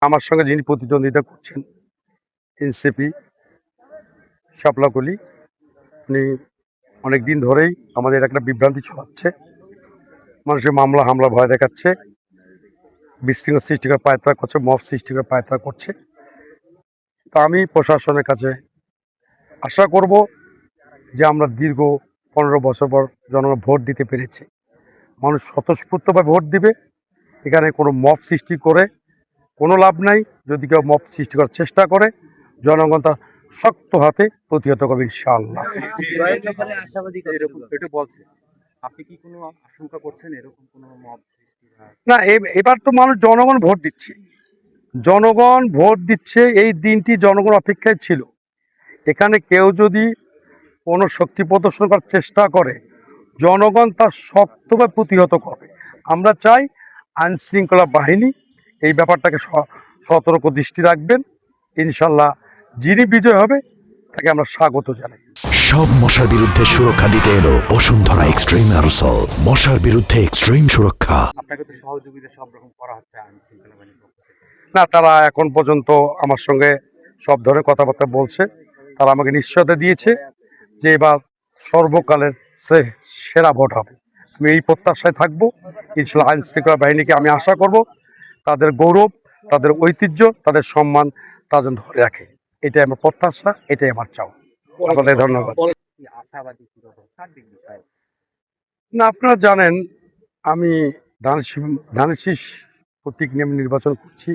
আমার সঙ্গে যিনি প্রতিদ্বন্দ্বিতা করছেন এনসিপি শাপলাকলি, উনি অনেক দিন ধরেই আমাদের একটা বিভ্রান্তি ছড়াচ্ছে, মানুষের মামলা হামলা ভয় দেখাচ্ছে, বিশৃঙ্খলা সৃষ্টি করার পায়তারা করছে, মব সৃষ্টি করার পায়তারা করছে। তো আমি প্রশাসনের কাছে আশা করব যে আমরা দীর্ঘ 15 বছর পর জনগণ ভোট দিতে পেরেছি, মানুষ স্বতঃস্ফূর্তভাবে ভোট দিবে। এখানে কোনো মব সৃষ্টি করে কোনো লাভ নাই। যদি কেউ মব সৃষ্টি করার চেষ্টা করে, জনগণ তার শক্ত হাতে প্রতিহত করবে ইনশাআল্লাহ। আপনি কি কোনো আশঙ্কা করছেন এরকম কোনো মব সৃষ্টি? না, এবার তো মানুষ জনগণ ভোট দিচ্ছে, জনগণ ভোট দিচ্ছে, এই দিনটি জনগণ অপেক্ষায় ছিল। এখানে কেউ যদি কোনো শক্তি প্রদর্শন করার চেষ্টা করে, জনগণ তার শক্তভাবে প্রতিহত করবে। আমরা চাই আইন শৃঙ্খলা বাহিনী এই ব্যাপারটাকে সতর্ক দৃষ্টি রাখবেন। ইনশাল্লাহ যিনি বিজয় হবে তাকে আমরা স্বাগত জানাই। সব মশার বিরুদ্ধে সুরক্ষা দিতে এলো বসুন্ধরা এক্সট্রিম অ্যারোসল, মশার বিরুদ্ধে এক্সট্রিম সুরক্ষা। আপনাকে তো সহযোগিতা সব রকম করা হচ্ছে আইন শৃঙ্খলা বাহিনীর পক্ষ থেকে। না, তারা এখন পর্যন্ত আমার সঙ্গে সব ধরনের কথাবার্তা বলছে। তারা আমাকে নিশ্চয়তা দিয়েছে যে এবার সর্বকালের সেরা ভোট হবে। আমি এই প্রত্যাশায় থাকবো। ইনশাল্লাহ আইন শৃঙ্খলা বাহিনীকে আমি আশা করব তাদের গৌরব, তাদের ঐতিহ্য, তাদের সম্মান তার জন্য ধরে রাখে। এটাই আমার প্রত্যাশা, এটাই আমার চাও। আপনাদের ধন্যবাদ। আশাবাদী কিরকম সার্বিক বিষয়? না, আপনারা জানেন আমি ধানের প্রতীক নিয়ে নির্বাচন করছি।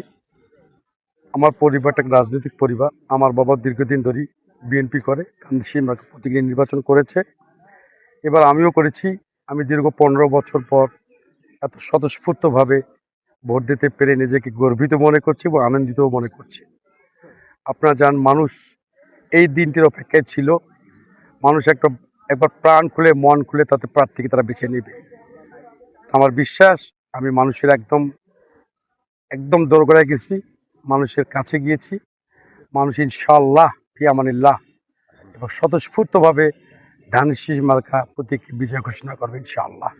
আমার পরিবারটা একটা রাজনৈতিক পরিবার। আমার বাবা দীর্ঘদিন ধরেই বিএনপি করে, ধানের প্রতীক নিয়ে নির্বাচন করেছে। এবার আমিও করেছি। আমি দীর্ঘ 15 বছর পর এত স্বতঃস্ফূর্তভাবে ভোট দিতে পেরে নিজেকে গর্বিত মনে করছি এবং আনন্দিতও মনে করছি। আপনারা জান, মানুষ এই দিনটির অপেক্ষায় ছিল। মানুষ একবার প্রাণ খুলে মন খুলে তাতে প্রার্থীকে তারা বেছে নেবে। আমার বিশ্বাস, আমি মানুষের একদম দোরগোড়ায় গেছি, মানুষের কাছে গিয়েছি। মানুষ ইনশাআল্লাহ ফি আমানিল্লাহ এবং স্বতঃস্ফূর্তভাবে ধানের শীষ মার্কা প্রতীক বিজয় ঘোষণা করবে ইনশাআল্লাহ।